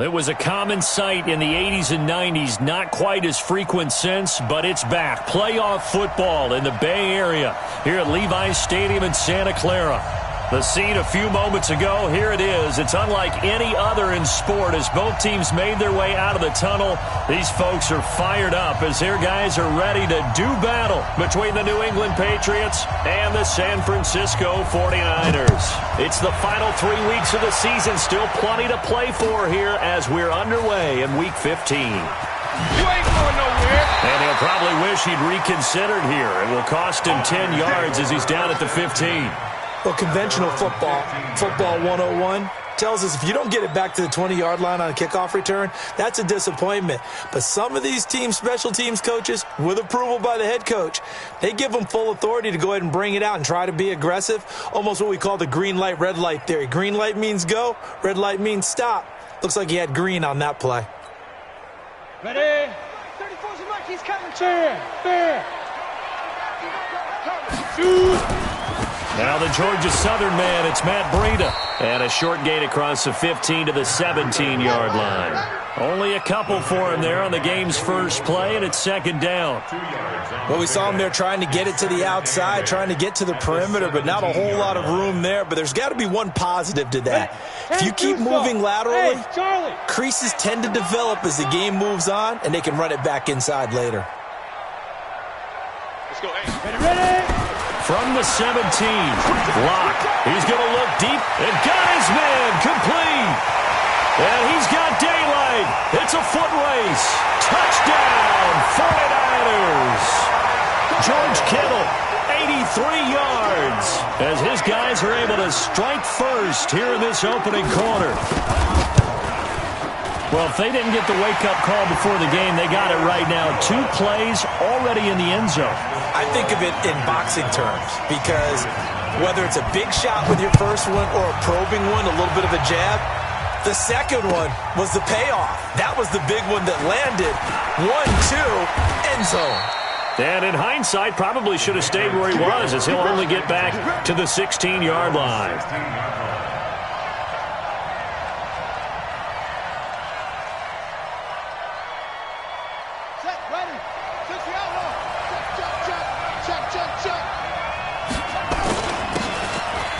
It was a common sight in the 80s and 90s, not quite as frequent since, but it's back. Playoff football in the Bay Area here at Levi's Stadium in Santa Clara. The scene a few moments ago, here it is. It's unlike any other in sport as both teams made their way out of the tunnel. These folks are fired up as their guys are ready to do battle between the New England Patriots and the San Francisco 49ers. It's the final 3 weeks of the season, still plenty to play for here as we're underway in Week 15. You ain't going nowhere. And he'll probably wish he'd reconsidered here. It will cost him 10 yards as he's down at the 15. Well, conventional football 101, tells us if you don't get it back to the 20-yard line on a kickoff return, that's a disappointment. But some of these teams, special teams coaches, with approval by the head coach, they give them full authority to go ahead and bring it out and try to be aggressive, almost what we call the green light, red light theory. Green light means go, red light means stop. Looks like he had green on that play. Ready? 34's the mark, he's coming. Fair. Shoot. Now the Georgia Southern man, it's Matt Breida. And a short gain across the 15 to the 17-yard line. Only a couple for him there on the game's first play, and it's second down. Well, we saw him there trying to get it to the outside, trying to get to the perimeter, but not a whole lot of room there. But there's got to be one positive to that. If you keep moving laterally, creases tend to develop as the game moves on, and they can run it back inside later. Let's go, ready? From the 17, Locke. He's going to look deep and got his man complete. And he's got daylight. It's a foot race. Touchdown, 49ers. George Kittle, 83 yards, as his guys are able to strike first here in this opening quarter. Well, if they didn't get the wake-up call before the game, they got it right now. 2 plays already in the end zone. I think of it in boxing terms because whether it's a big shot with your first one or a probing one, a little bit of a jab, the second one was the payoff. That was the big one that landed. 1-2, end zone. And in hindsight, probably should have stayed where he was as he'll only get back to the 16-yard line.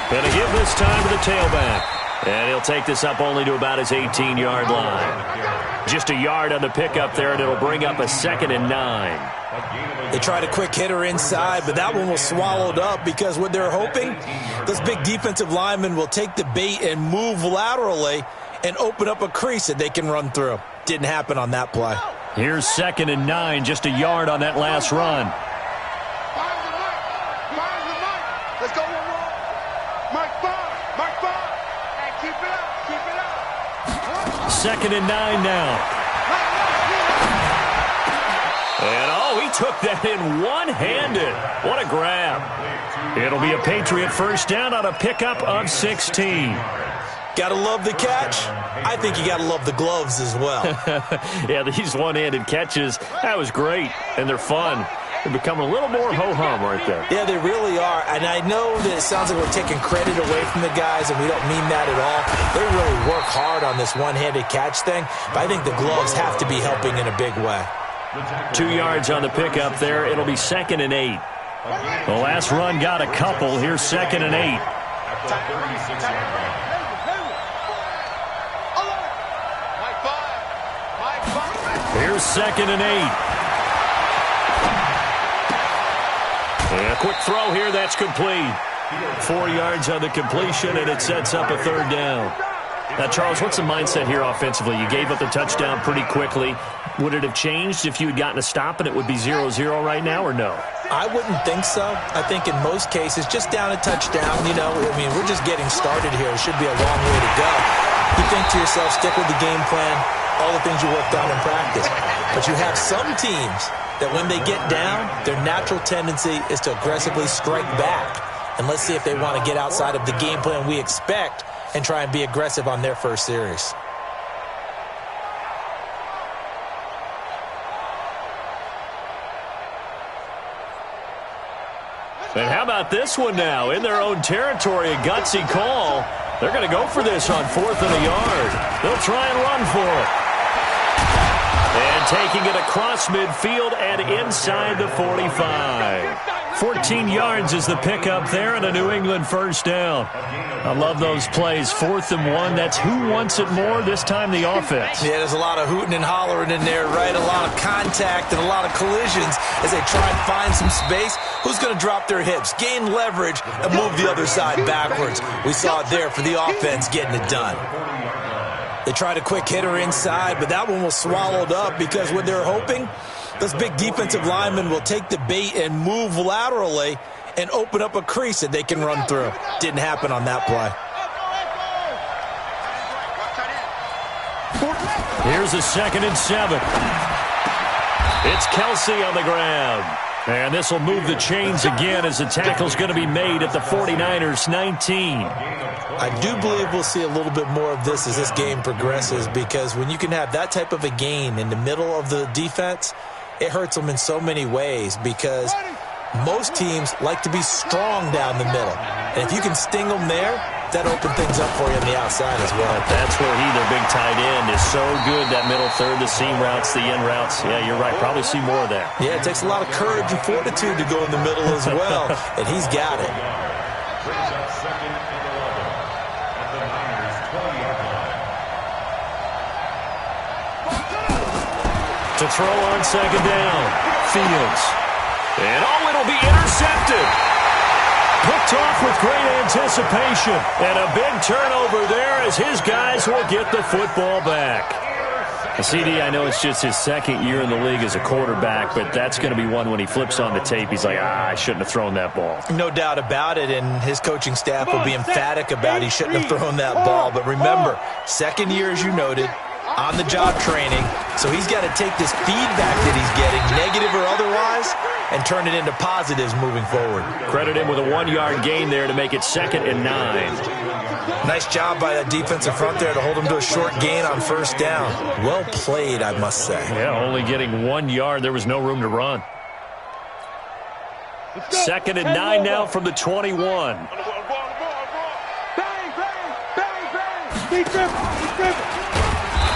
Going to give this time to the tailback. And he'll take this up only to about his 18-yard line. Just a yard on the pickup there, and it'll bring up a 2nd and 9. They tried a quick hitter inside, but that one was swallowed up because what they're hoping, those big defensive linemen will take the bait and move laterally and open up a crease that they can run through. Didn't happen on that play. Here's 2nd and 9, just a yard on that last run. Let's go one more. Mark 5. And keep it up. 2nd and 9 now. And he took that in one-handed. What a grab. It'll be a Patriot first down on a pickup of 16. Got to love the catch. I think you got to love the gloves as well. Yeah, these one-handed catches, that was great, and they're fun. They're becoming a little more ho-hum right there. Yeah, they really are. And I know that it sounds like we're taking credit away from the guys, and we don't mean that at all. They really work hard on this one-handed catch thing, but I think the gloves have to be helping in a big way. 2 yards on the pickup there. It'll be 2nd and 8. The last run got a couple. Here's 2nd and 8. Here's 2nd and 8. And a quick throw here, that's complete. 4 yards on the completion, and it sets up a 3rd down. Now, Charles, what's the mindset here offensively? You gave up the touchdown pretty quickly. Would it have changed if you had gotten a stop and it would be 0-0 right now, or no? I wouldn't think so. I think in most cases, just down a touchdown, we're just getting started here. It should be a long way to go. You think to yourself, stick with the game plan, all the things you worked on in practice. But you have some teams that when they get down, their natural tendency is to aggressively strike back. And let's see if they want to get outside of the game plan we expect and try and be aggressive on their first series. And how about this one now? In their own territory, a gutsy call. They're going to go for this on 4th and a yard. They'll try and run for it. And taking it across midfield and inside the 45. 14 yards is the pickup there and a New England first down. I love those plays. 4th and 1. That's who wants it more, this time the offense. Yeah, there's a lot of hooting and hollering in there, right? A lot of contact and a lot of collisions as they try and find some space. Who's going to drop their hips, gain leverage, and move the other side backwards? We saw it there for the offense getting it done. They tried a quick hitter inside, but that one was swallowed up because what they're hoping, those big defensive linemen will take the bait and move laterally and open up a crease that they can run through. Didn't happen on that play. Here's a 2nd and 7. It's Kelsey on the ground. And this will move the chains again as the tackle's going to be made at the 49ers 19. I do believe we'll see a little bit more of this as this game progresses, because when you can have that type of a gain in the middle of the defense, it hurts them in so many ways, because most teams like to be strong down the middle. And if you can sting them there, that opens things up for you on the outside as well. That's where their big tight end, is so good, that middle third, the seam routes, the in routes. Yeah, you're right. Probably see more of that. Yeah, it takes a lot of courage and fortitude to go in the middle as well, and he's got it. To throw on 2nd down. Fields. And it'll be intercepted. Picked off with great anticipation. And a big turnover there as his guys will get the football back. CD, I know it's just his 2nd year in the league as a quarterback, but that's going to be one when he flips on the tape. He's like, I shouldn't have thrown that ball. No doubt about it, and his coaching staff will be emphatic about he shouldn't have thrown that ball. But remember, 2nd year, as you noted, on-the-job training, so he's got to take this feedback that he's getting, negative or otherwise, and turn it into positives moving forward. Credit him with a 1-yard gain there to make it 2nd and 9. Nice job by that defensive front there to hold him to a short gain on 1st down. Well played, I must say. Yeah, only getting 1 yard. There was no room to run. 2nd and 9 now from the 21. Bang, bang, bang, bang. Be driven.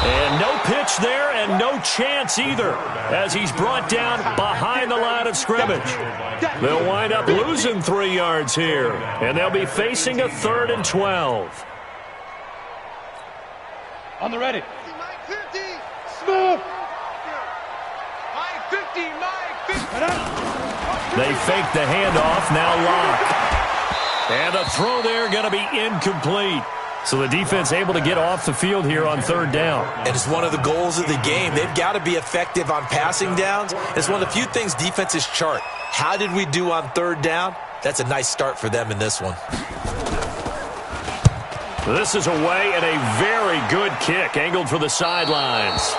And no pitch there and no chance either as he's brought down behind the line of scrimmage. They'll wind up losing 3 yards here, and they'll be facing a 3rd and 12. On the ready. Smooth. Mike 50. They fake the handoff, now lock. And a throw there going to be incomplete. So the defense able to get off the field here on 3rd down. And it's one of the goals of the game. They've got to be effective on passing downs. It's one of the few things defenses chart. How did we do on 3rd down? That's a nice start for them in this one. This is away and a very good kick angled for the sidelines.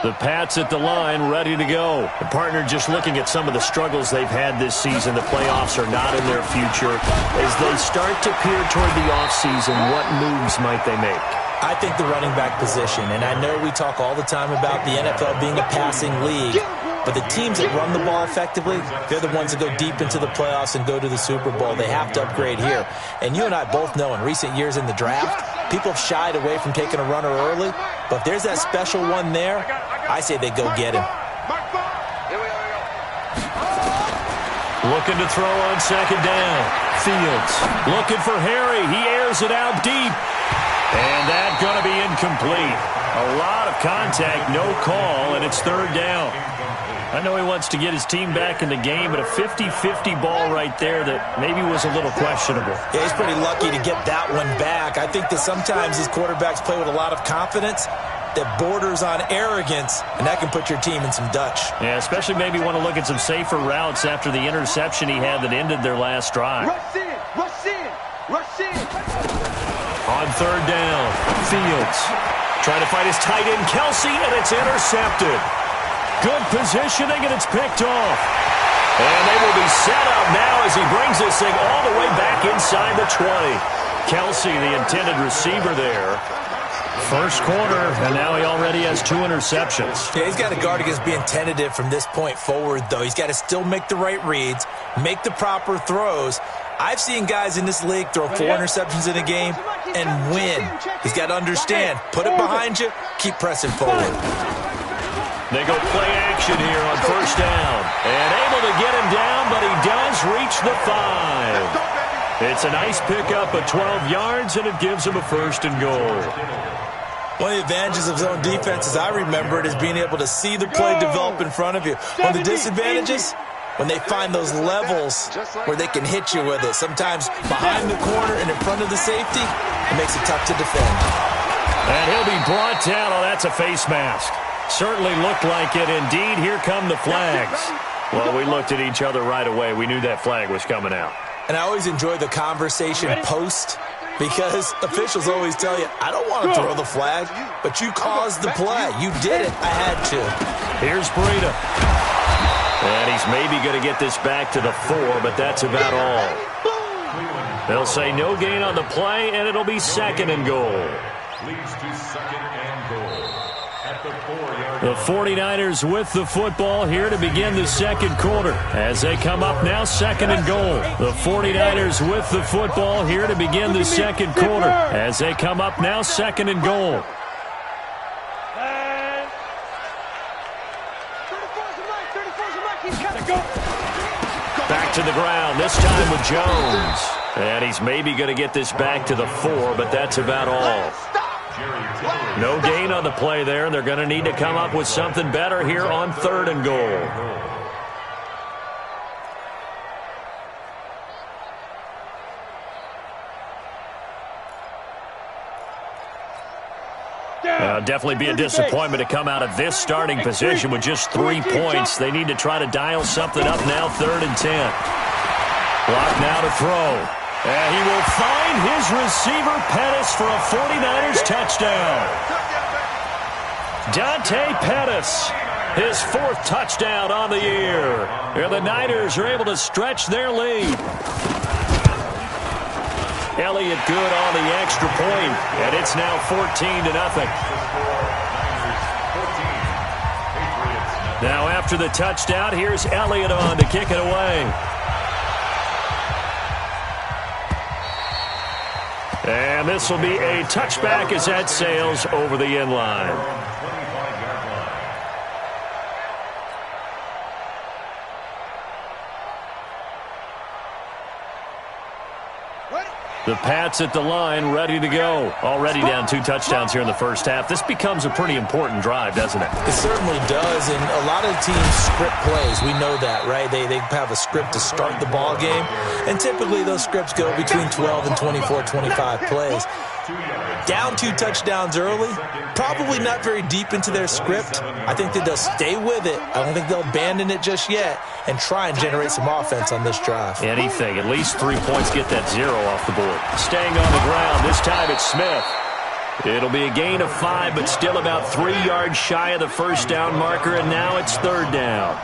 The Pats at the line, ready to go. The partner just looking at some of the struggles they've had this season. The playoffs are not in their future. As they start to peer toward the offseason, what moves might they make? I think the running back position, and I know we talk all the time about the NFL being a passing league, but the teams that run the ball effectively, they're the ones that go deep into the playoffs and go to the Super Bowl. They have to upgrade here. And you and I both know in recent years in the draft, people have shied away from taking a runner early, but if there's that special one there, I say they go get him. Looking to throw on 2nd down. Fields looking for Harry. He airs it out deep. And that's going to be incomplete. A lot of contact, no call, and it's 3rd down. I know he wants to get his team back in the game, but a 50-50 ball right there that maybe was a little questionable. Yeah, he's pretty lucky to get that one back. I think that sometimes these quarterbacks play with a lot of confidence that borders on arrogance, and that can put your team in some Dutch. Yeah, especially maybe want to look at some safer routes after the interception he had that ended their last drive. Rush in, rush in, rush in. On 3rd down, Fields trying to fight his tight end, Kelsey, and it's intercepted. Good positioning, and it's picked off. And they will be set up now as he brings this thing all the way back inside the 20. Kelsey, the intended receiver there. First quarter, and now he already has 2 interceptions. Yeah, he's got to guard against being tentative from this point forward, though. He's got to still make the right reads, make the proper throws. I've seen guys in this league throw 4 interceptions in a game and win. He's got to understand, put it behind you, keep pressing forward. They go play action here on first down. And able to get him down, but he does reach the 5. It's a nice pickup of 12 yards, and it gives him a first and goal. One of the advantages of zone defense, as I remember it, is being able to see the play develop in front of you. One of the disadvantages, when they find those levels where they can hit you with it. Sometimes behind the corner and in front of the safety, it makes it tough to defend. And he'll be brought down. Oh, that's a face mask. Certainly looked like it. Indeed, here come the flags. Well, we looked at each other right away. We knew that flag was coming out. And I always enjoy the conversation post, because officials always tell you, I don't want to throw the flag, but you caused the play. You did it. I had to. Here's Breida. And he's maybe going to get this back to the 4, but that's about all. They'll say no gain on the play, and it'll be second and goal. Leads to second and goal at the 4-yard The 49ers with the football here to begin the second quarter as they come up now second and goal. The 49ers with the football here to begin the second quarter as they come up now second and goal. Back to the ground, this time with Jones. And he's maybe going to get this back to the 4, but that's about all. No gain on the play there, and they're going to need to come up with something better here on third and goal. Definitely be a disappointment to come out of this starting position with just 3 points. They need to try to dial something up now, 3rd and 10. Block now to throw. And he will find his receiver, Pettis, for a 49ers touchdown. Dante Pettis, his 4th touchdown on the year. And the Niners are able to stretch their lead. Elliott good on the extra point, and it's now 14-0. Now after the touchdown, here's Elliott on to kick it away. And this will be a touchback as that sails over the end line. The Pats at the line, ready to go. Already down 2 touchdowns here in the first half. This becomes a pretty important drive, doesn't it? It certainly does, and a lot of teams script plays. We know that, right? They have a script to start the ball game, and typically those scripts go between 12 and 24, 25 plays. Down 2 touchdowns early, probably not very deep into their script. I think that they'll stay with it. I don't think they'll abandon it just yet and try and generate some offense on this drive. Anything. At least 3 points, get that 0 off the board. Staying on the ground. This time it's Smith. It'll be a gain of 5, but still about 3 yards shy of the first down marker, and now it's 3rd down.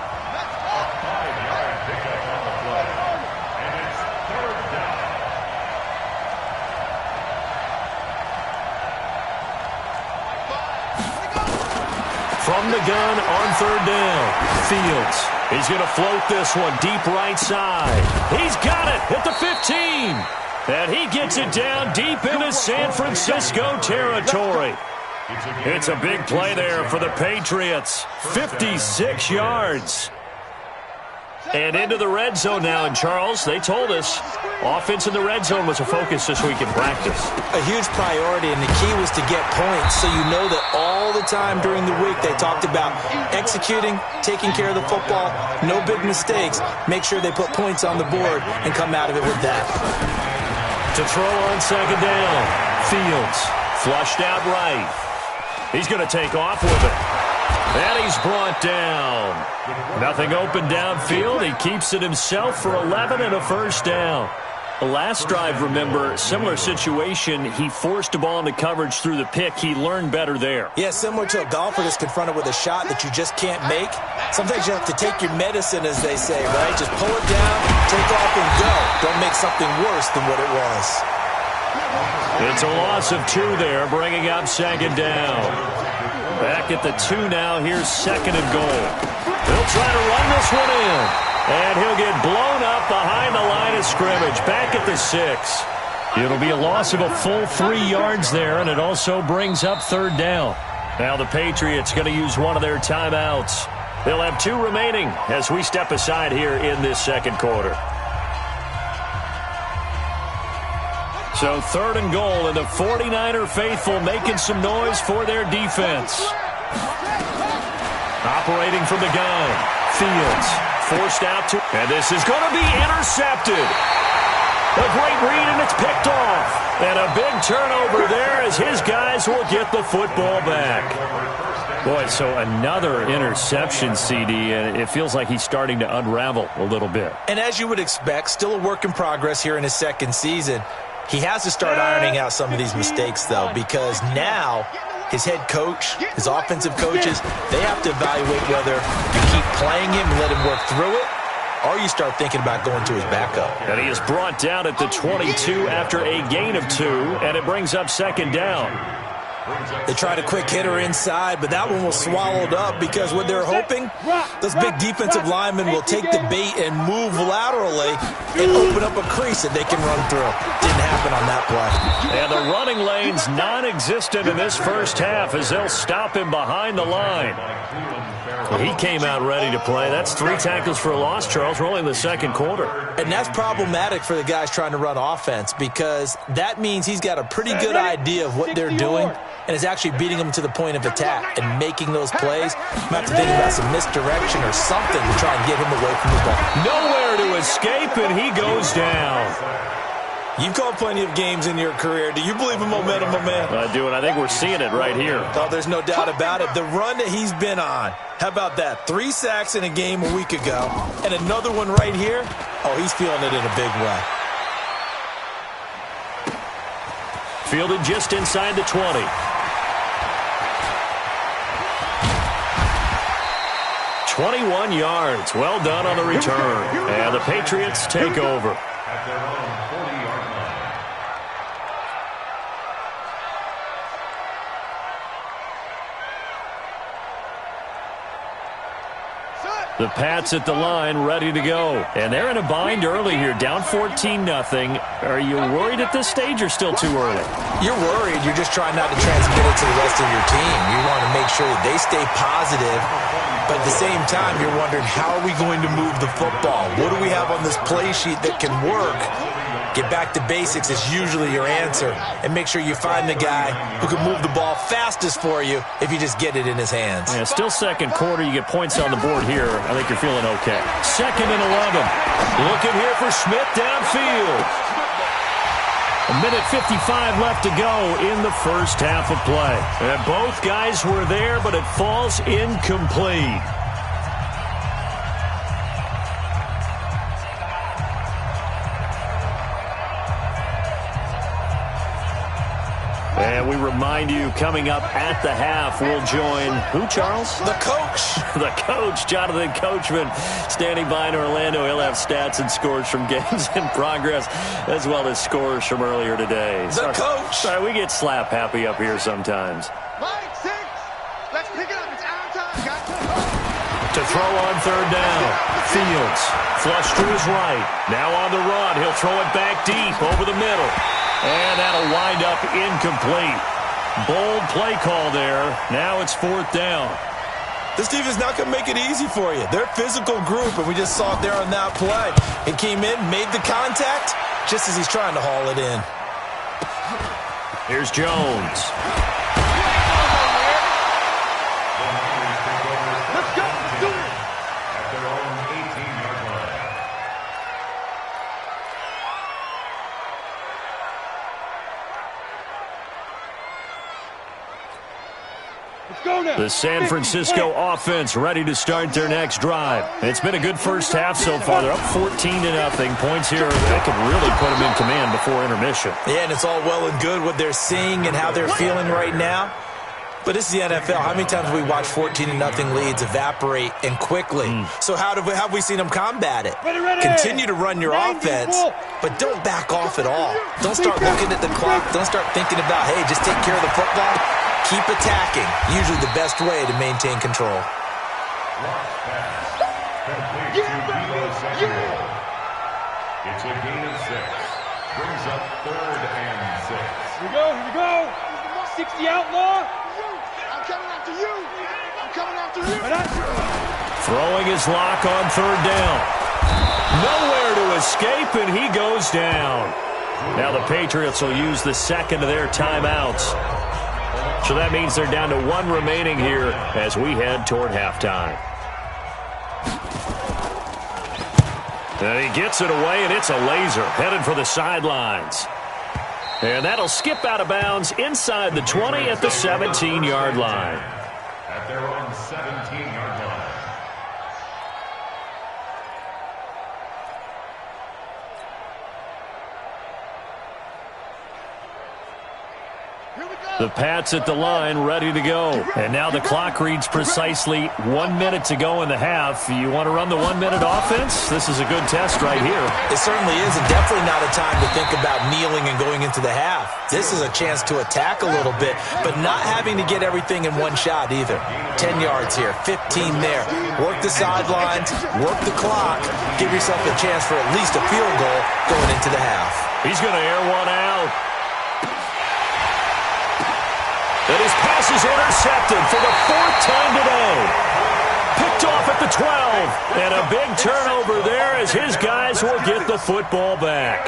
From the gun on 3rd down. Fields. He's going to float this one deep right side. He's got it at the 15. And he gets it down deep into San Francisco territory. It's a big play there for the Patriots. 56 yards. And into the red zone now. And, Charles, they told us offense in the red zone was a focus this week in practice. A huge priority, and the key was to get points. So you know that all the time during the week they talked about executing, taking care of the football, no big mistakes. Make sure they put points on the board and come out of it with that. To throw on 2nd down. Fields flushed out right. He's going to take off with it. And he's brought down. Nothing open downfield. He keeps it himself for 11 and a first down. The last drive, remember, similar situation. He forced a ball into coverage through the pick. He learned better there. Yeah, similar to a golfer that's confronted with a shot that you just can't make. Sometimes you have to take your medicine, as they say, right? Just pull it down, take off, and go. Don't make something worse than what it was. It's a loss of 2 there, bringing up second down. Back at the 2 now. Here's second and goal. He'll try to run this one in. And he'll get blown up behind the line of scrimmage. Back at the 6. It'll be a loss of a full 3 yards there, and it also brings up third down. Now the Patriots going to use one of their timeouts. They'll have 2 remaining as we step aside here in this second quarter. So third and goal, and the 49er faithful making some noise for their defense. Operating from the gun, Fields forced out to, and this is going to be intercepted. A great read, and it's picked off. And a big turnover there as his guys will get the football back. Boy, so another interception, CD, and it feels like he's starting to unravel a little bit. And as you would expect, still a work in progress here in his second season. He has to start ironing out some of these mistakes, though, because now his head coach, his offensive coaches, they have to evaluate whether you keep playing him and let him work through it, or you start thinking about going to his backup. And he is brought down at the 22 after a gain of 2, and it brings up second down. They tried a quick hitter inside, but that one was swallowed up because what they're hoping, those big defensive linemen will take the bait and move laterally and open up a crease that they can run through. Didn't happen on that play. And the running lane's non-existent in this first half as they'll stop him behind the line. He came out ready to play. That's 3 tackles for a loss, Charles. We're only in the second quarter. And that's problematic for the guys trying to run offense because that means he's got a pretty good idea of what they're doing and is actually beating them to the point of attack and making those plays. You might have to think about some misdirection or something to try and get him away from the ball. Nowhere to escape, and he goes down. You've called plenty of games in your career. Do you believe in momentum, my man? I do, and I think we're seeing it right here. Oh, there's no doubt about it. The run that he's been on, how about that? 3 sacks in a game a week ago, and another one right here. Oh, he's feeling it in a big way. Fielded just inside the 20. "21 yards. Well done on the return. And the Patriots take over. At their own 40-yard line. The Pats at the line, ready to go. And they're in a bind early here, down 14-0. Are you worried at this stage or still too early? You're worried. You're just trying not to transmit it to the rest of your team. You want to make sure that they stay positive. But at the same time, you're wondering, how are we going to move the football? What do we have on this play sheet that can work? Get back to basics is usually your answer. And make sure you find the guy who can move the ball fastest for you if you just get it in his hands. Yeah, still second quarter. You get points on the board here. I think you're feeling okay. 2nd and 11. Looking here for Smith downfield. 1:55 left to go in the first half of play. And both guys were there, but it falls incomplete. And we remind you, coming up at the half, we'll join who, Charles? The coach. The coach, Jonathan Coachman, standing by in Orlando. He'll have stats and scores from games in progress, as well as scores from earlier today. The coach. Sorry, we get slap happy up here sometimes. Mike, 6. Let's pick it up. It's our time, guys. To throw on third down. Fields, flush to his right. Now on the run. He'll throw it back deep over the middle. And that'll wind up incomplete. Bold play call there. Now it's 4th down. This defense not going to make it easy for you. They're a physical group, and we just saw it there on that play. It came in, made the contact, just as he's trying to haul it in. Here's Jones. Let's go. Do it. At their own 18-yard line. Let's go now. The San Francisco offense ready to start their next drive. It's been a good first half so far. They're up 14-0. Points here that could really put them in command before intermission. Yeah, and it's all well and good what they're seeing and how they're feeling right now. But this is the NFL. How many times have we watched 14-0 leads evaporate and quickly? So how have we seen them combat it? Continue to run your offense, but don't back off at all. Don't start looking at the clock. Don't start thinking about, hey, just take care of the football. Keep attacking. Usually the best way to maintain control. It's a gain of 6. Brings up 3rd and 6. Here we go. 60 outlaw. I'm coming after you. I'm coming after you. Throwing his lock on 3rd down. Nowhere to escape, and he goes down. Now the Patriots will use the second of their timeouts. So that means they're down to 1 remaining here as we head toward halftime. And he gets it away, and it's a laser headed for the sidelines. And that'll skip out of bounds inside the 20 at the 17-yard line. At their own 17-yard line. The Pats at the line, ready to go. And now the clock reads precisely 1 minute to go in the half. You want to run the 1 minute offense? This is a good test right here. It certainly is, and definitely not a time to think about kneeling and going into the half. This is a chance to attack a little bit, but not having to get everything in one shot either. 10 yards here, 15 there. Work the sidelines, work the clock, give yourself a chance for at least a field goal going into the half. He's going to air one out. And his pass is intercepted for the 4th time today. Picked off at the 12. And a big turnover there as his guys will get the football back.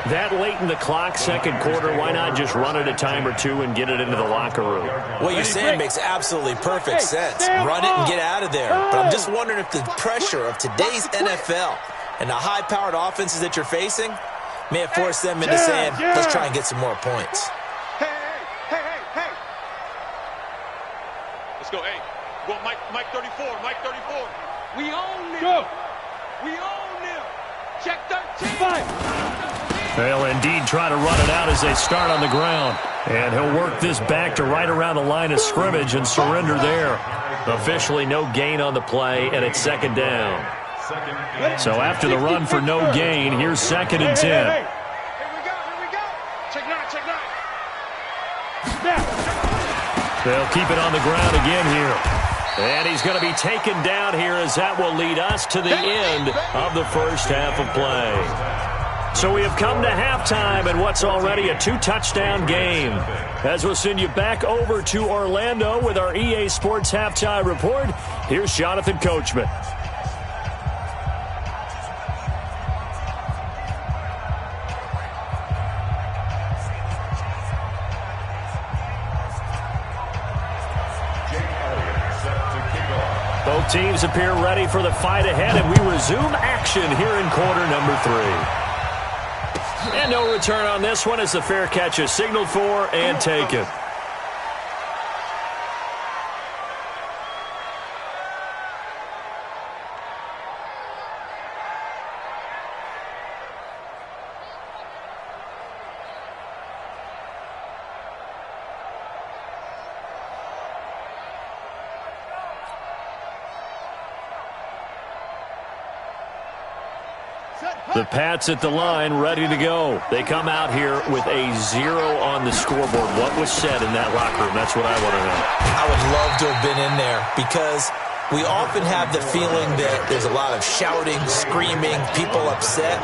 That late in the clock, second quarter, why not just run it a time or two and get it into the locker room? What you're saying makes absolutely perfect sense. Run it and get out of there. But I'm just wondering if the pressure of today's NFL and the high-powered offenses that you're facing may have forced them into saying, let's try and get some more points. Let's go, hey. Well, Mike 34. We own them. Go. We own them. Check 13. 5. They'll indeed try to run it out as they start on the ground. And he'll work this back to right around the line of scrimmage and surrender there. Officially no gain on the play, and it's 2nd down. So after the run for no gain, here's 2nd and 10. Here we go. Check 9. They'll keep it on the ground again here. And he's going to be taken down here as that will lead us to the end of the first half of play. So we have come to halftime in what's already a 2-touchdown game. As we'll send you back over to Orlando with our EA Sports Halftime Report, here's Jonathan Coachman. Both teams appear ready for the fight ahead, and we resume action here in quarter number 3. And no return on this one as the fair catch is signaled for and taken. The Pats at the line, ready to go. They come out here with a 0 on the scoreboard. What was said in that locker room? That's what I want to know. I would love to have been in there because we often have the feeling that there's a lot of shouting, screaming, people upset.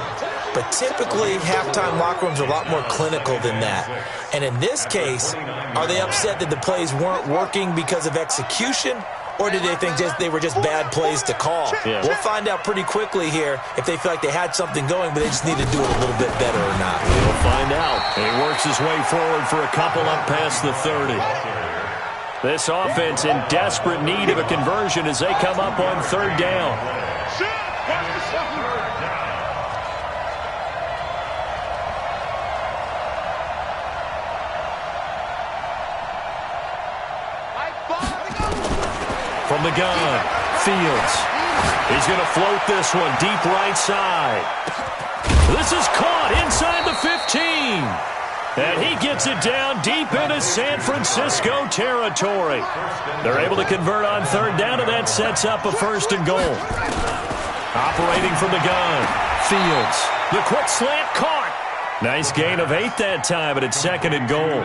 But typically, halftime locker rooms are a lot more clinical than that. And in this case, are they upset that the plays weren't working because of execution? Or did they think they were just bad plays to call? Yeah. We'll find out pretty quickly here if they feel like they had something going, but they just need to do it a little bit better or not. We'll find out. And he works his way forward for a couple up past the 30. This offense in desperate need of a conversion as they come up on 3rd down. From the gun, Fields. He's going to float this one deep right side. This is caught inside the 15. And he gets it down deep into San Francisco territory. They're able to convert on third down, and that sets up a 1st and goal. Operating from the gun, Fields. The quick slant caught. Nice gain of 8 that time, but it's 2nd and goal.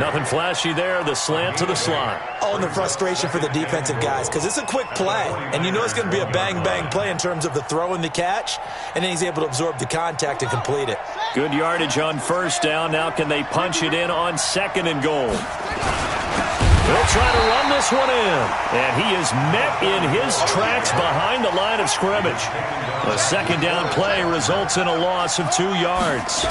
Nothing flashy there, the slant to the slot. Oh, and the frustration for the defensive guys, because it's a quick play. And you know it's going to be a bang-bang play in terms of the throw and the catch. And then he's able to absorb the contact and complete it. Good yardage on 1st down. Now can they punch it in on 2nd and goal? They'll try to run this one in. And he is met in his tracks behind the line of scrimmage. The 2nd down play results in a loss of 2 yards.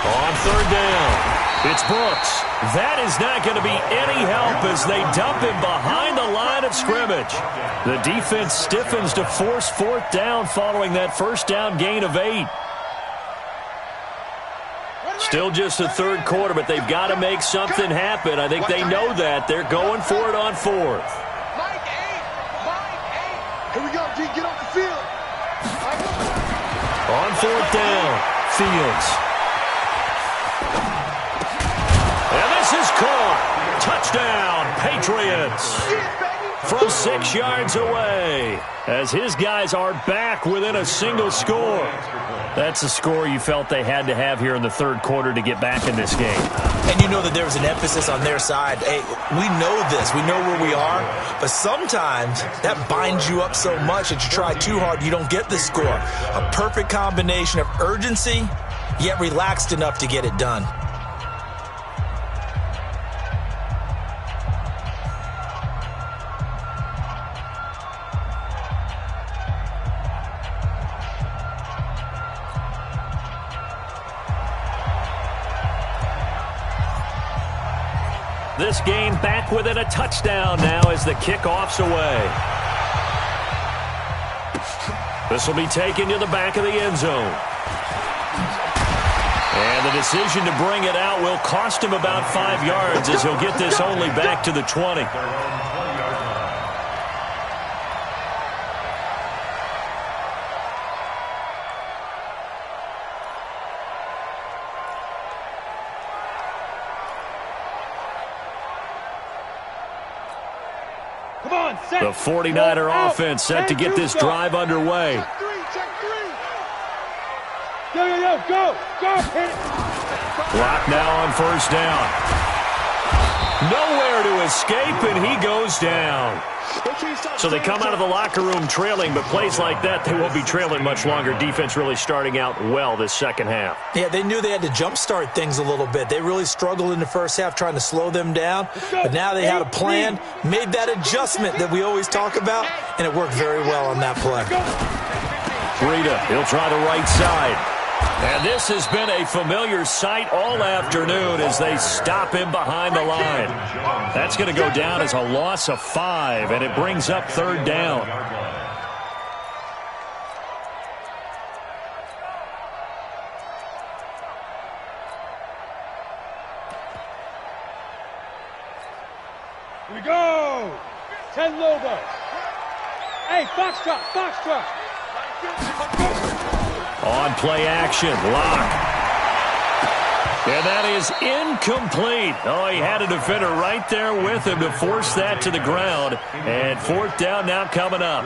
On 3rd down. It's Brooks. That is not going to be any help as they dump him behind the line of scrimmage. The defense stiffens to force 4th down following that 1st down gain of 8. Still just the 3rd quarter, but they've got to make something happen. I think they know that. They're going for it on 4th. Here we go, G. Get off the field. On 4th down, Fields. And this is caught. Touchdown, Patriots. From 6 yards away, as his guys are back within a single score. That's a score you felt they had to have here in the 3rd quarter to get back in this game. And you know that there was an emphasis on their side. Hey, we know this. We know where we are. But sometimes that binds you up so much that you try too hard, you don't get the score. A perfect combination of urgency, yet relaxed enough to get it done. This game back within a touchdown now as the kickoff's away. This will be taken to the back of the end zone. And the decision to bring it out will cost him about 5 yards as he'll get this only back to the 20. The 49er offense set to get this drive underway. Go. Clock now on 1st down. Nowhere to escape, and he goes down. So they come out of the locker room trailing, but plays like that, they won't be trailing much longer. Defense really starting out well this 2nd half. Yeah, they knew they had to jumpstart things a little bit. They really struggled in the 1st half trying to slow them down, but now they had a plan, made that adjustment that we always talk about, and it worked very well on that play. Rita, he'll try the right side. And this has been a familiar sight all afternoon as they stop him behind the line. That's going to go down as a loss of 5, and it brings up 3rd down. Here we go. 10 Lobo. Hey, Foxtrot. On play action, Lock. And that is incomplete. Oh, he had a defender right there with him to force that to the ground. And 4th down now coming up.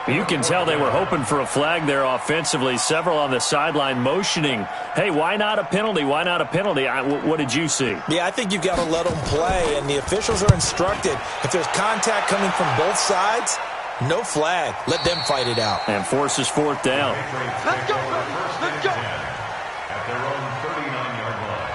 You can tell they were hoping for a flag there offensively. Several on the sideline motioning, hey, why not a penalty? Why not a penalty? What did you see? Yeah, I think you've got to let them play, and the officials are instructed. If there's contact coming from both sides, no flag. Let them fight it out. And forces 4th down. Let's go. At their own 39-yard line.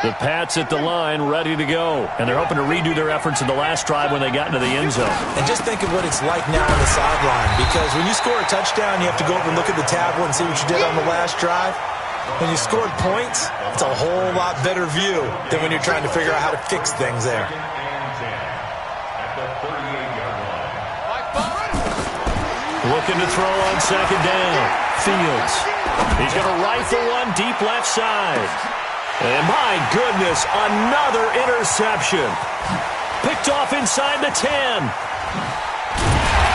The Pats at the line, ready to go. And they're hoping to redo their efforts in the last drive when they got into the end zone. And just think of what it's like now on the sideline, because when you score a touchdown, you have to go over and look at the tablet and see what you did on the last drive. When you scored points, it's a whole lot better view than when you're trying to figure out how to fix things there. Looking to throw on second down. Fields. He's going to rifle one deep left side. And my goodness, another interception. Picked off inside the 10.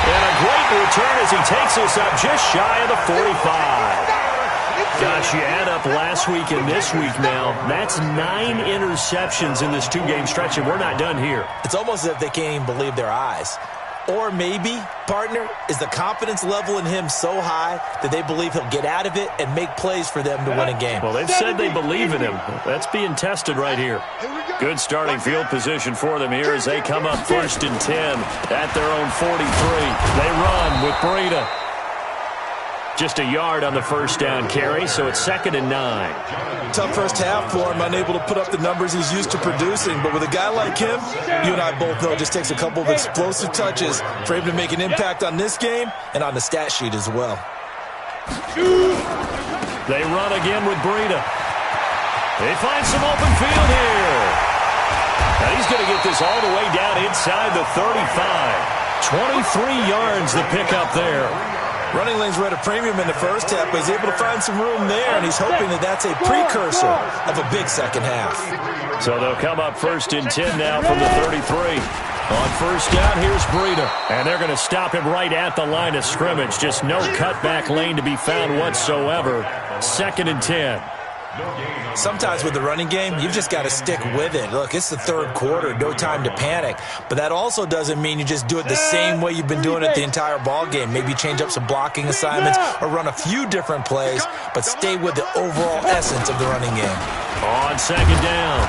And a great return as he takes us up just shy of the 45. Gosh, you add up last week and this week now, that's 9 interceptions in this 2-game stretch, and we're not done here. It's almost as if they can't even believe their eyes. Or maybe, partner, is the confidence level in him so high that they believe he'll get out of it and make plays for them to win a game. Well, they've said they believe in him. That's being tested right here. Good starting field position for them here as they come up 1st and 10 at their own 43. They run with Breida. Just a yard on the first down carry, so it's 2nd and 9. Tough first half for him, unable to put up the numbers he's used to producing. But with a guy like him, you and I both know it just takes a couple of explosive touches for him to make an impact on this game and on the stat sheet as well. They run again with Breida. They find some open field here. And he's going to get this all the way down inside the 35. 23 yards the pickup there. Running lanes were at a premium in the first half, but he's able to find some room there, and he's hoping that that's a precursor of a big second half. So they'll come up 1st and 10 now from the 33. On first down, here's Breida. And they're going to stop him right at the line of scrimmage. Just no cutback lane to be found whatsoever. 2nd and 10. Sometimes with the running game, you've just got to stick with it. Look, it's the 3rd quarter, no time to panic. But that also doesn't mean you just do it the same way you've been doing it the entire ball game. Maybe change up some blocking assignments or run a few different plays, but stay with the overall essence of the running game. On 2nd down,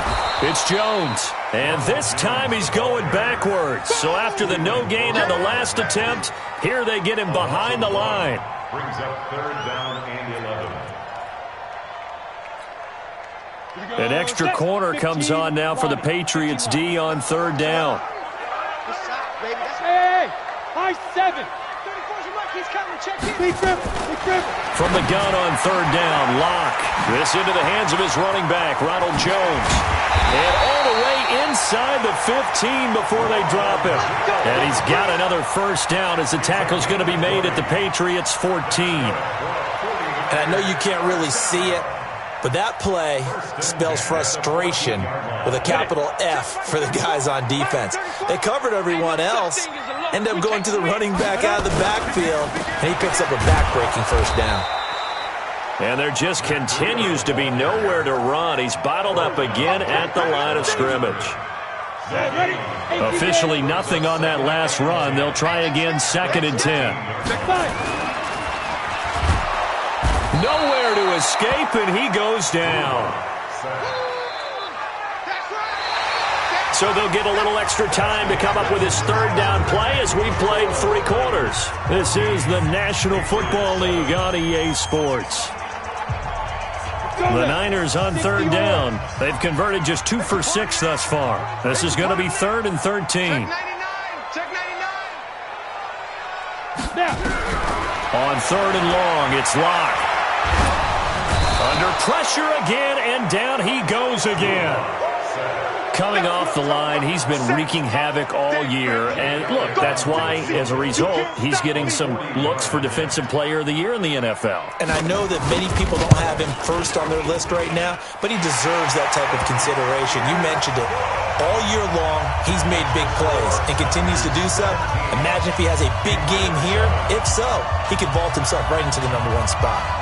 it's Jones. And this time he's going backwards. So after the no gain on the last attempt, here they get him behind the line. Brings up 3rd down and 11. An extra corner comes on now for the Patriots D on 3rd down. Hey, high 7. 34's your mark. He's coming. Check in. Big grip. From the gun on 3rd down, Locke. This into the hands of his running back, Ronald Jones. And all the way inside the 15 before they drop him. And he's got another first down as the tackle's going to be made at the Patriots 14. And I know you can't really see it, but that play spells frustration with a capital F for the guys on defense. They covered everyone else, end up going to the running back out of the backfield, and he picks up a back-breaking first down. And there just continues to be nowhere to run. He's bottled up again at the line of scrimmage. Officially nothing on that last run. They'll try again 2nd and 10. Nowhere to escape, and he goes down. So they'll get a little extra time to come up with his 3rd down play as we've played 3 quarters. This is the National Football League on EA Sports. The Niners on 3rd down. They've converted just 2 for 6 thus far. This is going to be 3rd and 13. Check 99. On 3rd and long, it's Locke. Under pressure again, and down he goes again. Coming off the line, he's been wreaking havoc all year. And look, that's why, as a result, he's getting some looks for Defensive Player of the Year in the NFL. And I know that many people don't have him first on their list right now, but he deserves that type of consideration. You mentioned it. All year long, he's made big plays and continues to do so. Imagine if he has a big game here. If so, he could vault himself right into the #1 spot.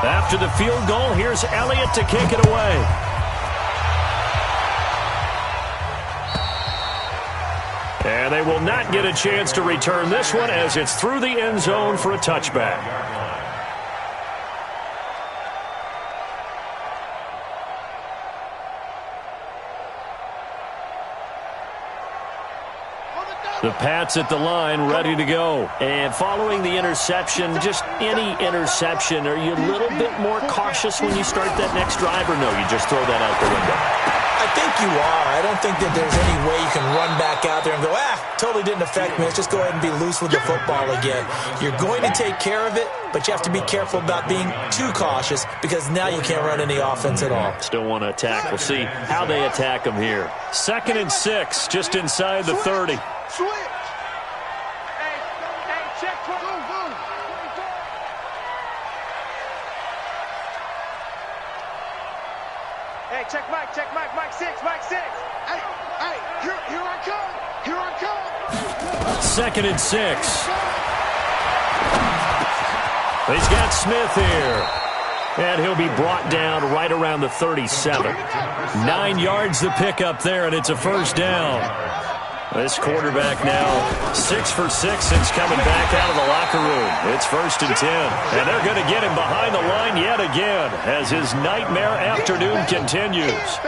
After the field goal, here's Elliott to kick it away. And they will not get a chance to return this one as it's through the end zone for a touchback. The Pats at the line, ready to go. And following the interception, just any interception, are you a little bit more cautious when you start that next drive, or no, you just throw that out the window? I I think you are. I don't think that there's any way you can run back out there and go, totally didn't affect me. Let's just go ahead and be loose with the football again. You're going to take care of it, but you have to be careful about being too cautious because now you can't run any offense at all. Still want to attack. We'll see how they attack them here. 2nd and 6, just inside the 30. Switch. Hey, check. Go. Hey, check Mike, Mike 6. Hey, here I come. 2nd and 6. He's got Smith here. And he'll be brought down right around the 37. 9 yards the pickup there, and it's a first down. This quarterback now 6 for 6 since coming back out of the locker room. It's 1st and 10. And they're going to get him behind the line yet again as his nightmare afternoon continues.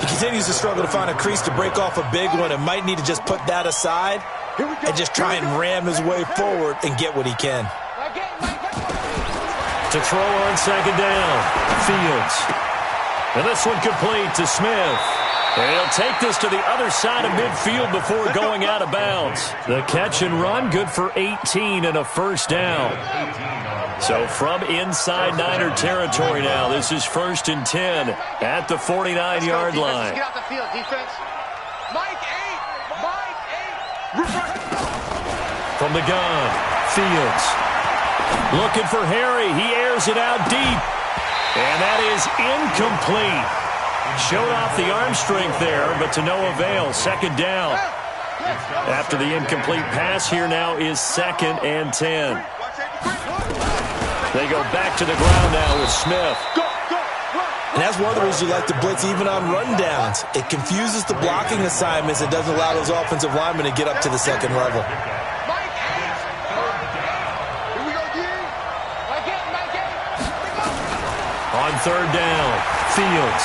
He continues to struggle to find a crease to break off a big one and might need to just put that aside and just try and ram his way forward and get what he can. To throw on 2nd down, Fields. And this one complete to Smith. And he'll take this to the other side of midfield before going out of bounds. The catch and run, good for 18 and a first down. So from inside Niner territory now, this is 1st and 10 at the 49-yard line. Get out the field, defense. Mike 8. From the gun, Fields. Looking for Harry. He airs it out deep. And that is incomplete. Showed off the arm strength there, but to no avail. 2nd down. After the incomplete pass, here now is 2nd and 10. They go back to the ground now with Smith. And that's one of the reasons you like to blitz even on rundowns. It confuses the blocking assignments. It doesn't allow those offensive linemen to get up to the 2nd level. On 3rd down, Fields.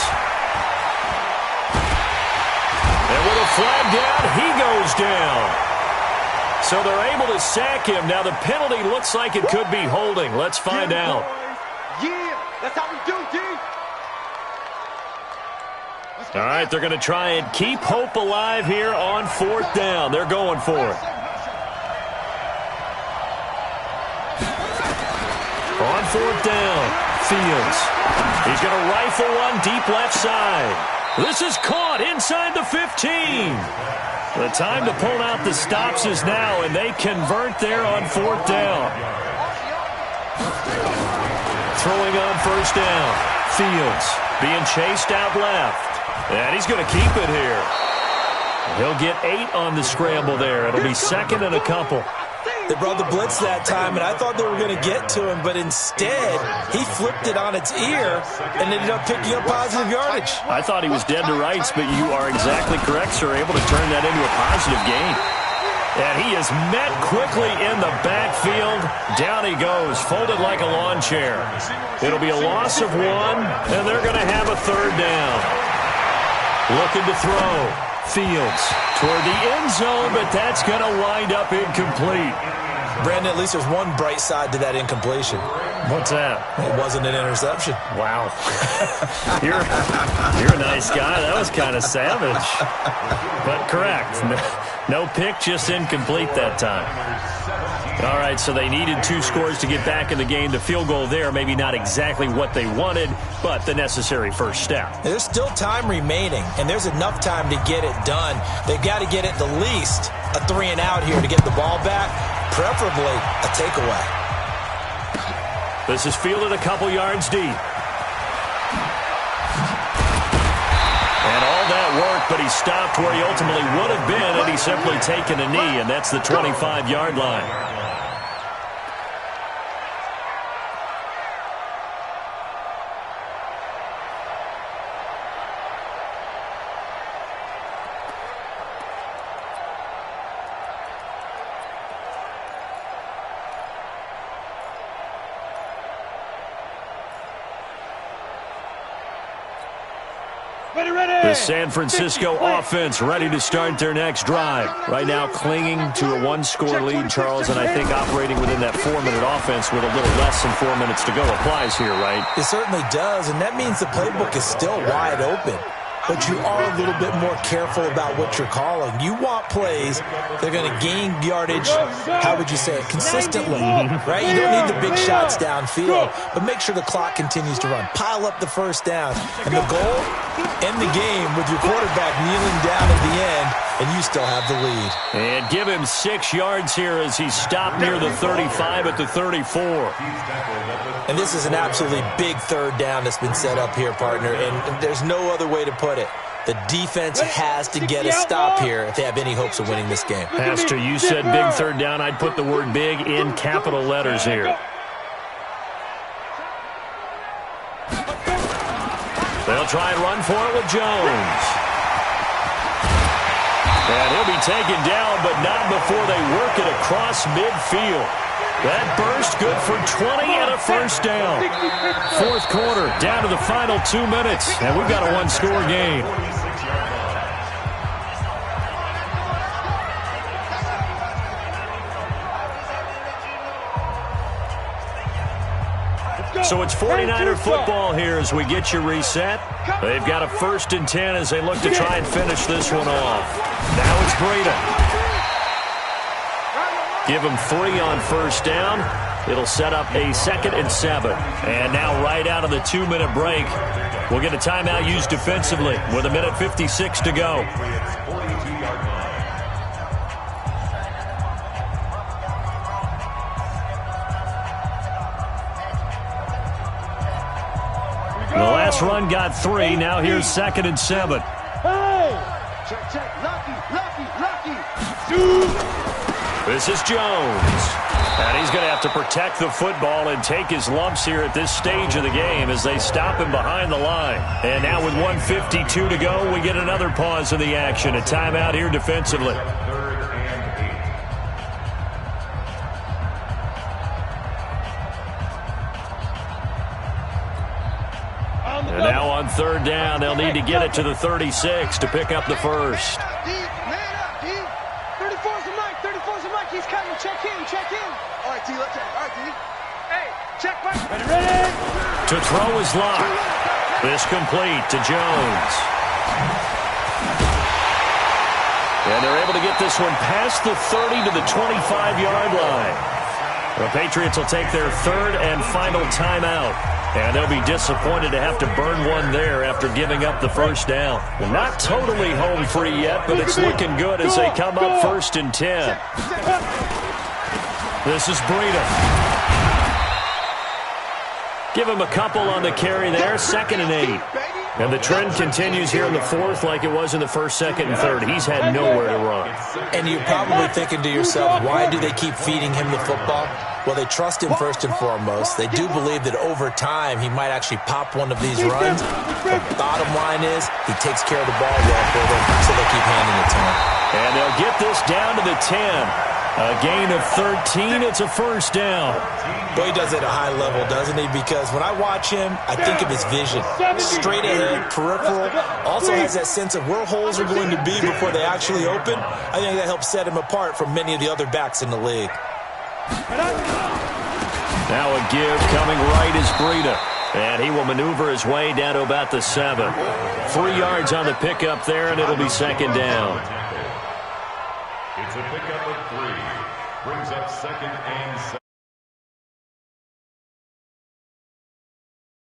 And with a flag down, he goes down. So they're able to sack him. Now the penalty looks like it could be holding. Let's find out. Yeah, that's how we do, D. All right, they're going to try and keep hope alive here on 4th down. They're going for it. On 4th down, Fields. He's going to rifle one deep left side. This is caught inside the 15. The time to pull out the stops is now, and they convert there on 4th down. Throwing on 1st down. Fields being chased out left. And he's going to keep it here. He'll get 8 on the scramble there. It'll be 2nd and a couple. They brought the blitz that time, and I thought they were going to get to him, but instead, he flipped it on its ear and ended up picking up positive yardage. I thought he was dead to rights, but you are exactly correct, sir. Able to turn that into a positive gain. And he is met quickly in the backfield. Down he goes, folded like a lawn chair. It'll be a loss of 1, and they're going to have a 3rd down. Looking to throw. Fields toward the end zone, but that's going to wind up incomplete. Brandon, at least there's one bright side to that incompletion. What's that? It wasn't an interception. Wow. You're a nice guy. That was kind of savage. But correct. No pick, just incomplete that time. All right, so they needed 2 scores to get back in the game. The field goal there, maybe not exactly what they wanted, but the necessary first step. There's still time remaining, and there's enough time to get it done. They've got to get at the least a 3 and out here to get the ball back, preferably a takeaway. This is fielded a couple yards deep. And all that work, but he stopped where he ultimately would have been had he simply taken a knee, and that's the 25-yard line. The San Francisco offense ready to start their next drive. Right now clinging to a 1-score lead, Charles, and I think operating within that 4-minute offense with a little less than 4 minutes to go applies here, right? It certainly does, and that means the playbook is still wide open. but you are a little bit more careful about what you're calling. You want plays that are going to gain yardage, how would you say it, consistently, right? You don't need the big shots downfield, but make sure the clock continues to run. Pile up the first down. And the goal, end the game with your quarterback kneeling down at the end, and you still have the lead. And give him 6 yards here as he stopped near the 35 at the 34. And this is an absolutely big third down that's been set up here, partner, and there's no other way to put it. The defense has to get a stop here if they have any hopes of winning this game. Pastor, you said big third down. I'd put the word big in capital letters here. They'll try and run for it with Jones. And he'll be taken down, but not before they work it across midfield. That burst good for 20 and a first down. Fourth quarter, down to the final 2 minutes, and we've got a one-score game. So it's 49er football here as we get you reset. They've got a 1st and 10 as they look to try and finish this one off. Now it's Breida. Give him 3 on first down. It'll set up a 2nd and 7. And now right out of the 2-minute break, we'll get a timeout used defensively with 1:56 to go. The last run got 3. Now here's 2nd and 7. Hey! Check. Lucky. This is Jones. And he's going to have to protect the football and take his lumps here at this stage of the game as they stop him behind the line. And now with 1:52 to go, we get another pause in the action. A timeout here defensively. And now on third down, they'll need to get it to the 36 to pick up the first. He's coming. Check in. All right, D, let's check. All right, D. Hey, check, Mike. Ready. To throw is locked. This complete to Jones. And they're able to get this one past the 30 to the 25-yard line. The Patriots will take their 3rd and final timeout. And they'll be disappointed to have to burn one there after giving up the first down. Not totally home free yet, but it's looking good as they come up 1st and 10. This is Breida. Give him a couple on the carry there, 2nd and 8. And the trend continues here in the 4th like it was in the 1st, 2nd, and 3rd. He's had nowhere to run. And you're probably thinking to yourself, why do they keep feeding him the football? Well, they trust him first and foremost. They do believe that over time he might actually pop one of these runs. The bottom line is he takes care of the ball well for them, so they keep handing it to him. And they'll get this down to the 10. A gain of 13. It's a first down. Boy, he does it at a high level, doesn't he? Because when I watch him, I think of his vision. Straight ahead, peripheral. Also has that sense of where holes are going to be before they actually open. I think that helps set him apart from many of the other backs in the league. Now a give coming right is Breida. And he will maneuver his way down to about the 7. 3 yards on the pickup there, and it'll be 2nd down. It's a pickup of 3. Brings up 2nd and 7.